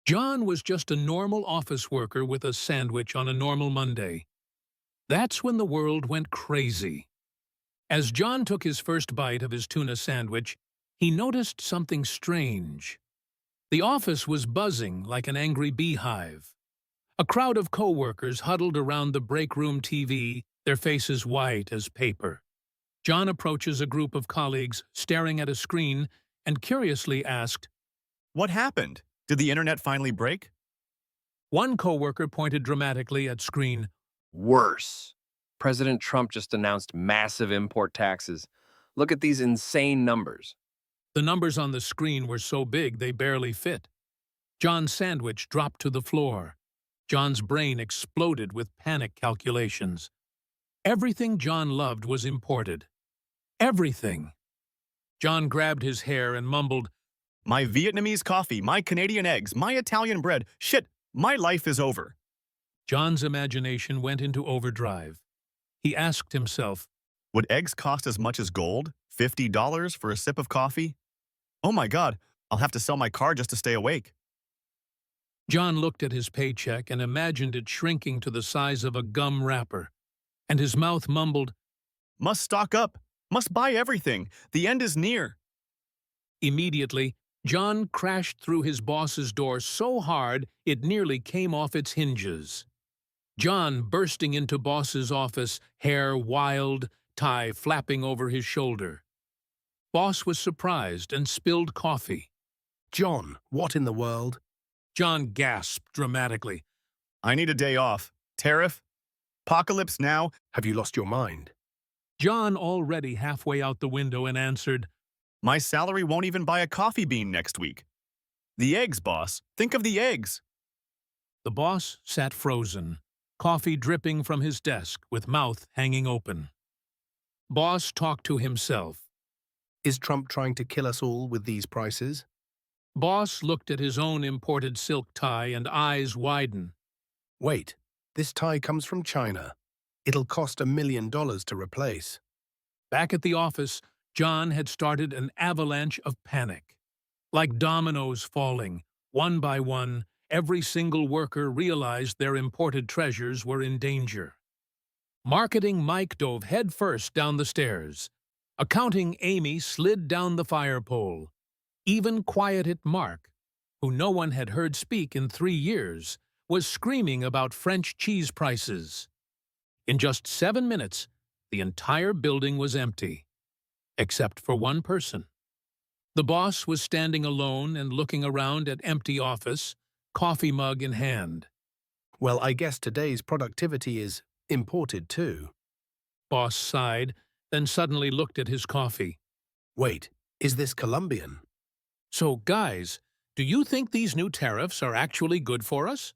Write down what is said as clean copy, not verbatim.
John was just a normal office worker with a sandwich on a normal Monday. That's when the world went crazy. As John took his first bite of his tuna sandwich, he noticed something strange. The office was buzzing like an angry beehive. A crowd of co-workers huddled around the break room TV, their faces white as paper. John approaches a group of colleagues staring at a screen and curiously asked, What happened? Did the internet finally break? one co-worker pointed dramatically at screen. Worse. President Trump just announced massive import taxes. Look at these insane numbers. The numbers on the screen were so big they barely fit. John's sandwich dropped to the floor. John's brain exploded with panic calculations. Everything John loved was imported. Everything. John grabbed his hair and mumbled, My Vietnamese coffee, my Canadian eggs, my Italian bread. Shit, my life is over. John's imagination went into overdrive. He asked himself, Would eggs cost as much as gold? $50 for a sip of coffee? Oh my God, I'll have to sell my car just to stay awake. John looked at his paycheck and imagined it shrinking to the size of a gum wrapper, and his mouth mumbled, Must stock up. Must buy everything. The end is near. Immediately, John crashed through his boss's door so hard it nearly came off its hinges. John bursting into boss's office, hair wild, tie flapping over his shoulder. Boss was surprised and spilled coffee. John, what in the world? John gasped dramatically. I need a day off. Tariff? Apocalypse now? Have you lost your mind? John already halfway out the window and answered, My salary won't even buy a coffee bean next week. The eggs, boss. Think of the eggs. The boss sat frozen, coffee dripping from his desk with mouth hanging open. Boss talked to himself. Is Trump trying to kill us all with these prices? Boss looked at his own imported silk tie and eyes widened. Wait, this tie comes from China. It'll cost $1 million to replace. Back at the office, John had started an avalanche of panic. Like dominoes falling, one by one, every single worker realized their imported treasures were in danger. Marketing Mike dove headfirst down the stairs. Accounting Amy slid down the fire pole. Even quieted Mark, who no one had heard speak in 3 years, was screaming about French cheese prices. In just 7 minutes, the entire building was empty, except for one person. The boss was standing alone and looking around at empty office, coffee mug in hand. Well, I guess today's productivity is imported too. Boss sighed, then suddenly looked at his coffee. Wait, is this Colombian? So, guys, do you think these new tariffs are actually good for us?